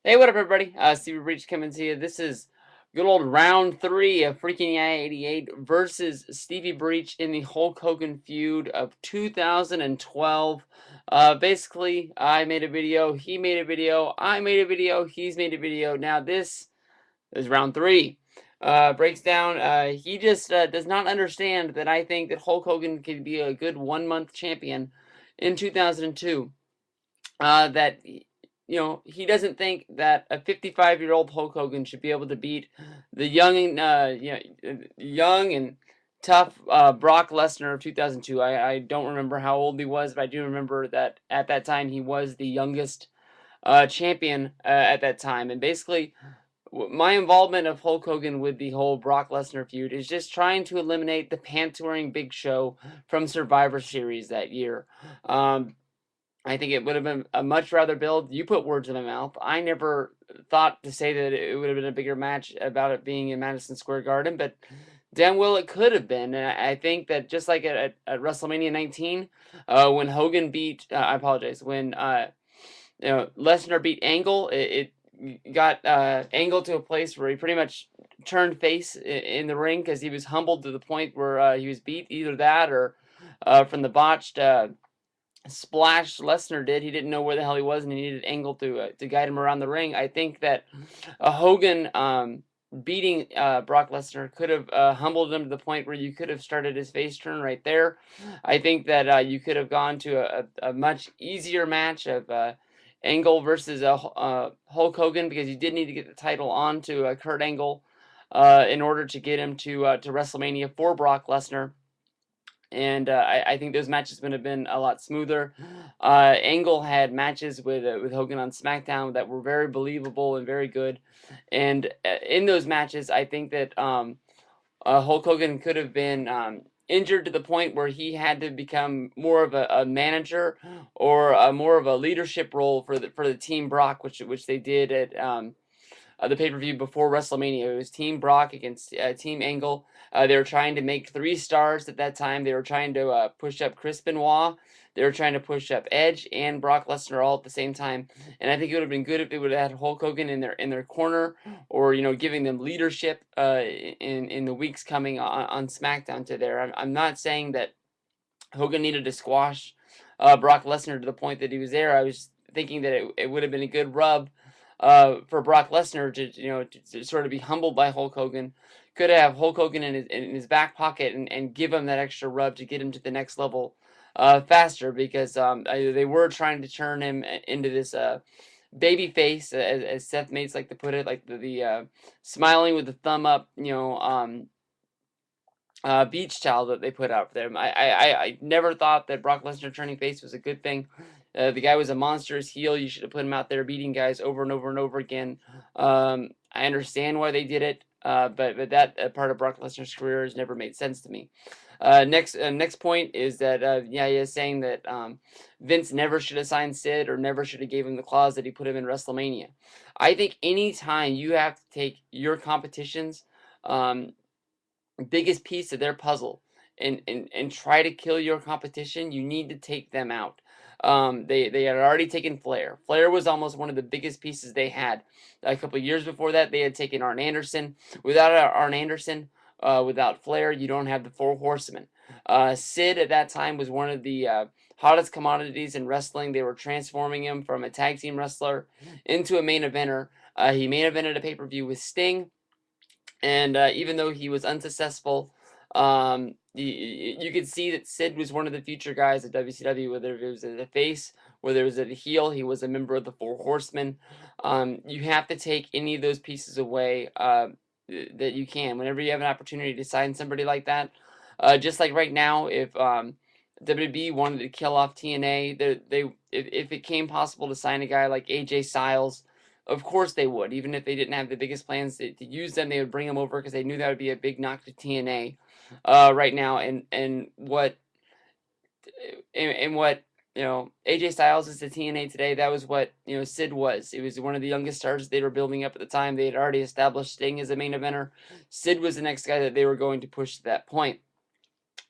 Hey, what up, everybody? steviebreech coming to you. This is good old round 3 of FreakinYaYa88 versus Stevie Breach in the Hulk Hogan feud of 2012. Basically, I made a video, he made a video, I made a video, he's made a video. Now this is round 3. Breaks down. He just does not understand that I think that Hulk Hogan could be a good 1 month champion in 2002. That he doesn't think that a 55-year-old Hulk Hogan should be able to beat the young and tough Brock Lesnar of 2002. I don't remember how old he was, but I do remember that at that time he was the youngest champion at that time. And basically, my involvement of Hulk Hogan with the whole Brock Lesnar feud is just trying to eliminate the pants-wearing Big Show from Survivor Series that year. I think it would have been a much rather build. You put words in my mouth. I never thought to say that it would have been a bigger match about it being in Madison Square Garden, but damn well it could have been. And I think that just like at WrestleMania 19, when Hogan beat, I apologize, when Lesnar beat Angle, it got Angle to a place where he pretty much turned face in the ring because he was humbled to the point where he was beat. Either that or from the botched. Splash Lesnar did. He didn't know where the hell he was, and he needed Angle to guide him around the ring. I think that Hogan beating Brock Lesnar could have humbled him to the point where you could have started his face turn right there. I think that you could have gone to a much easier match of Angle versus Hulk Hogan, because you did need to get the title on to Kurt Angle in order to get him to WrestleMania for Brock Lesnar. And I think those matches would have been a lot smoother. Angle had matches with Hogan on SmackDown that were very believable and very good. And in those matches, I think that Hulk Hogan could have been injured to the point where he had to become more of a manager or more of a leadership role for the Team Brock, which they did at the pay-per-view before WrestleMania. It was Team Brock against Team Angle. They were trying to make 3 stars at that time. They were trying to push up Chris Benoit. They were trying to push up Edge and Brock Lesnar all at the same time. And I think it would have been good if they would have had Hulk Hogan in their corner, or giving them leadership in the weeks coming on SmackDown to there. I'm not saying that Hogan needed to squash Brock Lesnar to the point that he was there. I was thinking that it would have been a good rub for Brock Lesnar to sort of be humbled by Hulk Hogan. Could have Hulk Hogan in his back pocket and give him that extra rub to get him to the next level faster, because they were trying to turn him into this baby face, as Seth Mates like to put it, like the smiling with the thumb up, beach towel that they put out there. I never thought that Brock Lesnar turning face was a good thing. The guy was a monstrous heel. You should have put him out there beating guys over and over and over again. I understand why they did it, but that part of Brock Lesnar's career has never made sense to me. Next point is that Yaya is saying that Vince never should have signed Sid, or never should have gave him the clause that he put him in WrestleMania. I think anytime you have to take your competition's biggest piece of their puzzle and try to kill your competition, you need to take them out. They had already taken Flair. Flair was almost one of the biggest pieces they had. A couple of years before that, they had taken Arn Anderson. Without Arn Anderson, without Flair, you don't have the Four Horsemen. Sid at that time was one of the hottest commodities in wrestling. They were transforming him from a tag team wrestler into a main eventer. He main evented a pay-per-view with Sting. And even though he was unsuccessful, you could see that Sid was one of the future guys at WCW, whether it was a face, whether it was a heel. He was a member of the Four Horsemen. You have to take any of those pieces away that you can. Whenever you have an opportunity to sign somebody like that, just like right now, if WB wanted to kill off TNA, if it came possible to sign a guy like AJ Styles, of course they would. Even if they didn't have the biggest plans to use them, they would bring them over because they knew that would be a big knock to TNA right now. And what AJ Styles is to TNA today, that was what Sid was. It was one of the youngest stars they were building up at the time. They had already established Sting as a main eventer. Sid was the next guy that they were going to push to that point.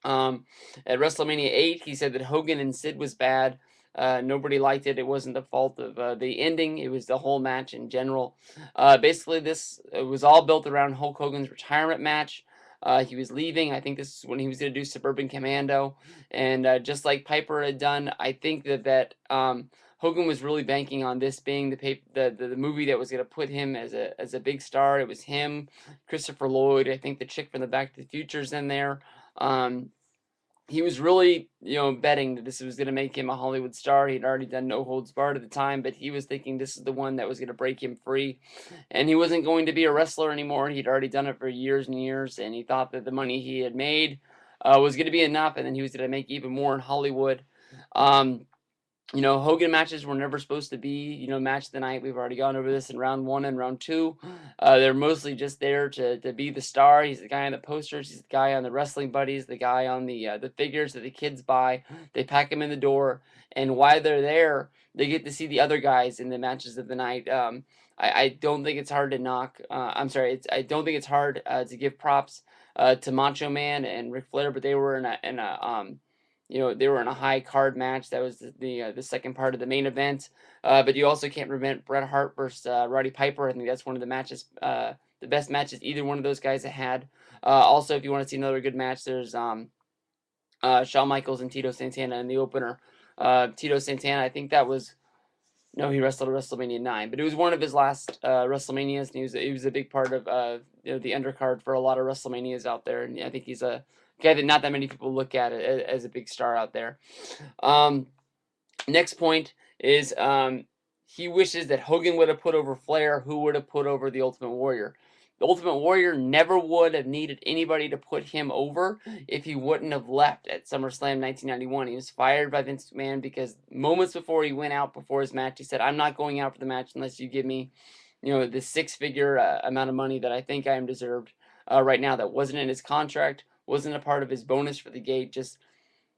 At WrestleMania 8, he said that Hogan and Sid was bad. Nobody liked it. It wasn't the fault of the ending. It was the whole match in general. Basically, this was all built around Hulk Hogan's retirement match. He was leaving. I think this is when he was going to do Suburban Commando. And just like Piper had done, I think that Hogan was really banking on this being the movie that was going to put him as a big star. It was him, Christopher Lloyd. I think the chick from the Back to the Future's in there. He was really, betting that this was going to make him a Hollywood star. He'd already done No Holds Barred at the time, but he was thinking this is the one that was going to break him free. And he wasn't going to be a wrestler anymore. He'd already done it for years and years, and he thought that the money he had made was going to be enough, and then he was going to make even more in Hollywood. Hogan matches were never supposed to be, match of the night. We've already gone over this in round 1 and round 2. They're mostly just there to be the star. He's the guy on the posters. He's the guy on the wrestling buddies. The guy on the figures that the kids buy. They pack him in the door, and while they're there, they get to see the other guys in the matches of the night. I don't think it's hard to knock. I don't think it's hard to give props to Macho Man and Ric Flair, but they were they were in a high card match. That was the second part of the main event. But you also can't prevent Bret Hart versus Roddy Piper. I think that's one of the matches, the best matches either one of those guys have had. Also, if you want to see another good match, there's Shawn Michaels and Tito Santana in the opener. Tito Santana, I think that was. No, he wrestled at WrestleMania 9, but it was one of his last WrestleManias, and he was a big part of the undercard for a lot of WrestleManias out there, and I think he's a guy that not that many people look at as a big star out there. Next point is he wishes that Hogan would have put over Flair, who would have put over the Ultimate Warrior. The Ultimate Warrior never would have needed anybody to put him over if he wouldn't have left at SummerSlam 1991. He was fired by Vince McMahon because moments before he went out before his match, he said, "I'm not going out for the match unless you give me, the six-figure amount of money that I think I am deserved right now." That wasn't in his contract, wasn't a part of his bonus for the gate. Just,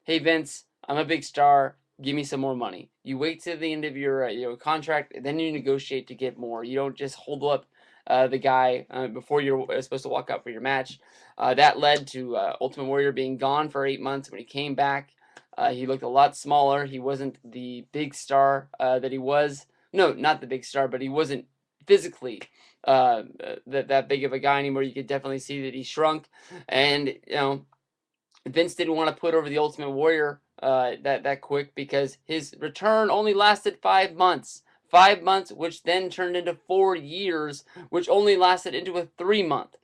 hey Vince, I'm a big star. Give me some more money. You wait to the end of your contract, then you negotiate to get more. You don't just hold up the guy before you're supposed to walk out for your match. That led to Ultimate Warrior being gone for 8 months. When he came back, he looked a lot smaller. He wasn't the big star that he was. No, not the big star, but he wasn't physically that big of a guy anymore. You could definitely see that he shrunk. And, Vince didn't want to put over the Ultimate Warrior that quick because his return only lasted 5 months. 5 months, which then turned into 4 years, which only lasted into a 3-month.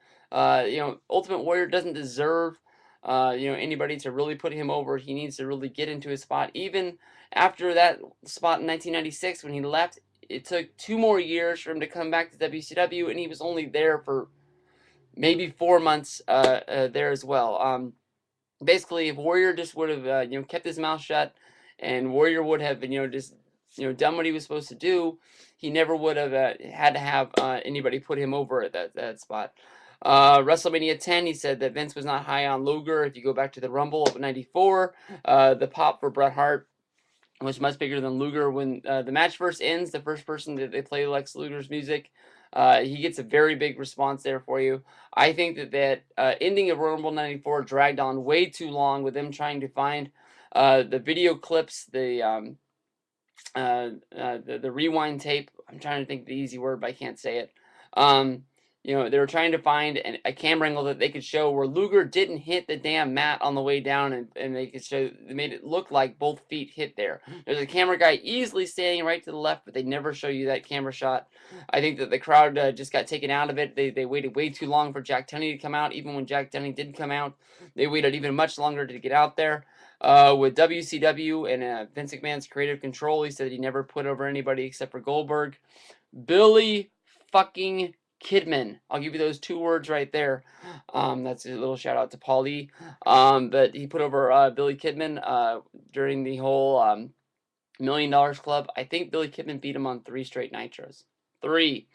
Ultimate Warrior doesn't deserve, anybody to really put him over. He needs to really get into his spot. Even after that spot in 1996 when he left, it took 2 more years for him to come back to WCW, and he was only there for maybe 4 months there as well. Basically, if Warrior just would have, kept his mouth shut, and Warrior would have, just done what he was supposed to do, he never would have had to have anybody put him over at that spot. WrestleMania 10, he said that Vince was not high on Luger. If you go back to the Rumble of '94, the pop for Bret Hart was much bigger than Luger. When the match first ends, the first person that they play Lex Luger's music, he gets a very big response there for you. I think that ending of Rumble '94 dragged on way too long with them trying to find the video clips, the rewind tape. I'm trying to think of the easy word, but I can't say it. They were trying to find a camera angle that they could show where Luger didn't hit the damn mat on the way down, and they made it look like both feet hit there. There's a camera guy easily standing right to the left, but they never show you that camera shot. I think that the crowd just got taken out of it. They waited way too long for Jack Tunney to come out. Even when Jack Tunney did come out, they waited even much longer to get out there. With WCW and Vince McMahon's creative control, he said he never put over anybody except for Goldberg. Billy fucking Kidman. I'll give you those 2 words right there. That's a little shout out to Paulie. But he put over Billy Kidman during the whole $1 Million Club. I think Billy Kidman beat him on 3 straight Nitros. 3.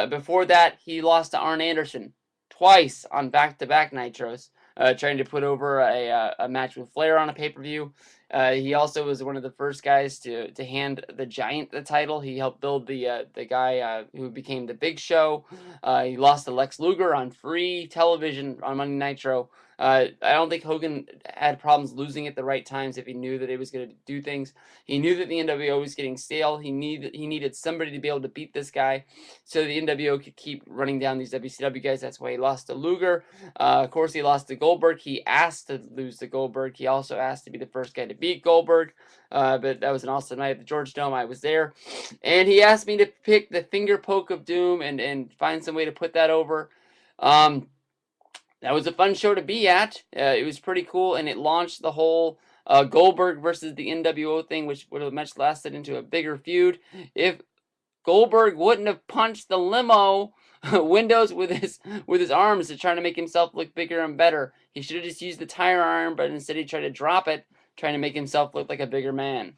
Before that, he lost to Arn Anderson twice on back-to-back Nitros. Trying to put over a match with Flair on a pay-per-view. He also was one of the first guys to hand the Giant the title. He helped build the guy who became the Big Show. He lost to Lex Luger on free television on Monday Nitro. I don't think Hogan had problems losing at the right times if he knew that he was going to do things. He knew that the NWO was getting stale. He needed somebody to be able to beat this guy, so the NWO could keep running down these WCW guys. That's why he lost to Luger. Of course, he lost to Goldberg. He asked to lose to Goldberg. He also asked to be the first guy to beat Goldberg. But that was an awesome night at the George Dome. I was there. And he asked me to pick the finger poke of doom and find some way to put that over. That was a fun show to be at. It was pretty cool, and it launched the whole Goldberg versus the NWO thing, which would have much lasted into a bigger feud if Goldberg wouldn't have punched the limo windows with his arms to try to make himself look bigger and better. He should have just used the tire iron, but instead he tried to drop it, trying to make himself look like a bigger man.